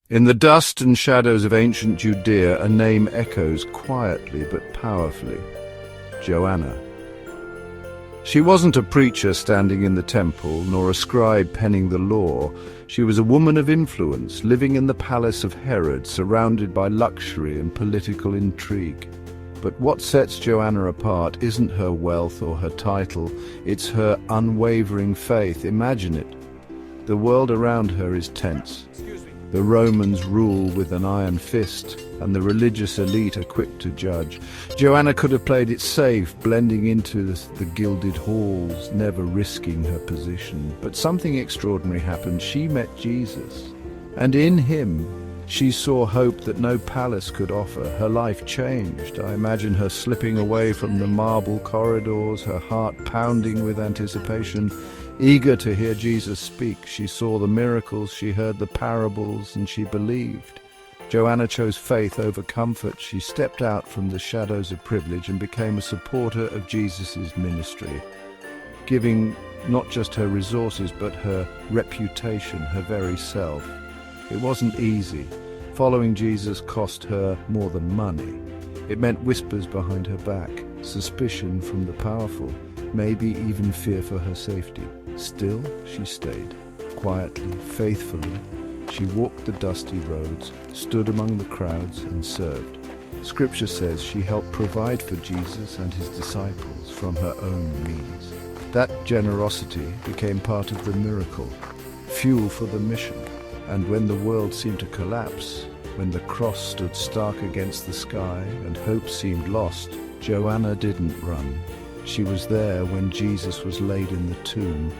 In the dust and shadows of ancient Judea, a name echoes quietly but powerfully: Joanna. She wasn't a preacher standing in the temple, nor a scribe penning the law. She was a woman of influence, living in the palace of Herod, surrounded by luxury and political intrigue. But what sets Joanna apart isn't her wealth or her title, it's her unwavering faith. Imagine it. The world around her is tense. The Romans rule with an iron fist, and the religious elite are quick to judge. Joanna could have played it safe, blending into the gilded halls, never risking her position. But something extraordinary happened. She met Jesus, and in him she saw hope that no palace could offer. Her life changed. I imagine her slipping away from the marble corridors, her heart pounding with anticipation, eager to hear Jesus speak. She saw the miracles, she heard the parables, and she believed. Joanna chose faith over comfort. She stepped out from the shadows of privilege and became a supporter of Jesus' ministry, giving not just her resources but her reputation, her very self. It wasn't easy. Following Jesus cost her more than money. It meant whispers behind her back, suspicion from the powerful, maybe even fear for her safety. Still, she stayed, quietly, faithfully. She walked the dusty roads, stood among the crowds, and served. Scripture says she helped provide for Jesus and his disciples from her own means. That generosity became part of the miracle, fuel for the mission. And when the world seemed to collapse, when the cross stood stark against the sky and hope seemed lost, Joanna didn't run. She was there when Jesus was laid in the tomb,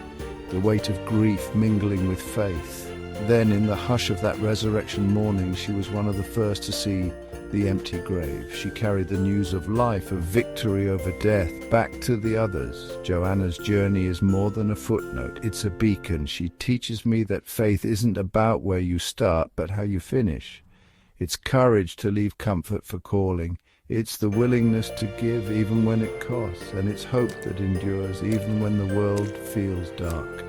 the weight of grief mingling with faith. Then, in the hush of that resurrection morning, she was one of the first to see the empty grave. She carried the news of life, of victory over death, back to the others. Joanna's journey is more than a footnote. It's a beacon. She teaches me that faith isn't about where you start, but how you finish. It's courage to leave comfort for calling. It's the willingness to give even when it costs, and it's hope that endures even when the world feels dark.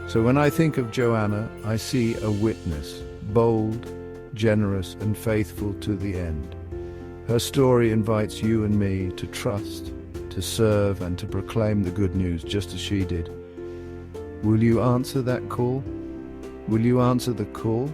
So when I think of Joanna, I see a witness, bold, generous, and faithful to the end. Her story invites you and me to trust, to serve, and to proclaim the good news just as she did. Will you answer that call? Will you answer the call?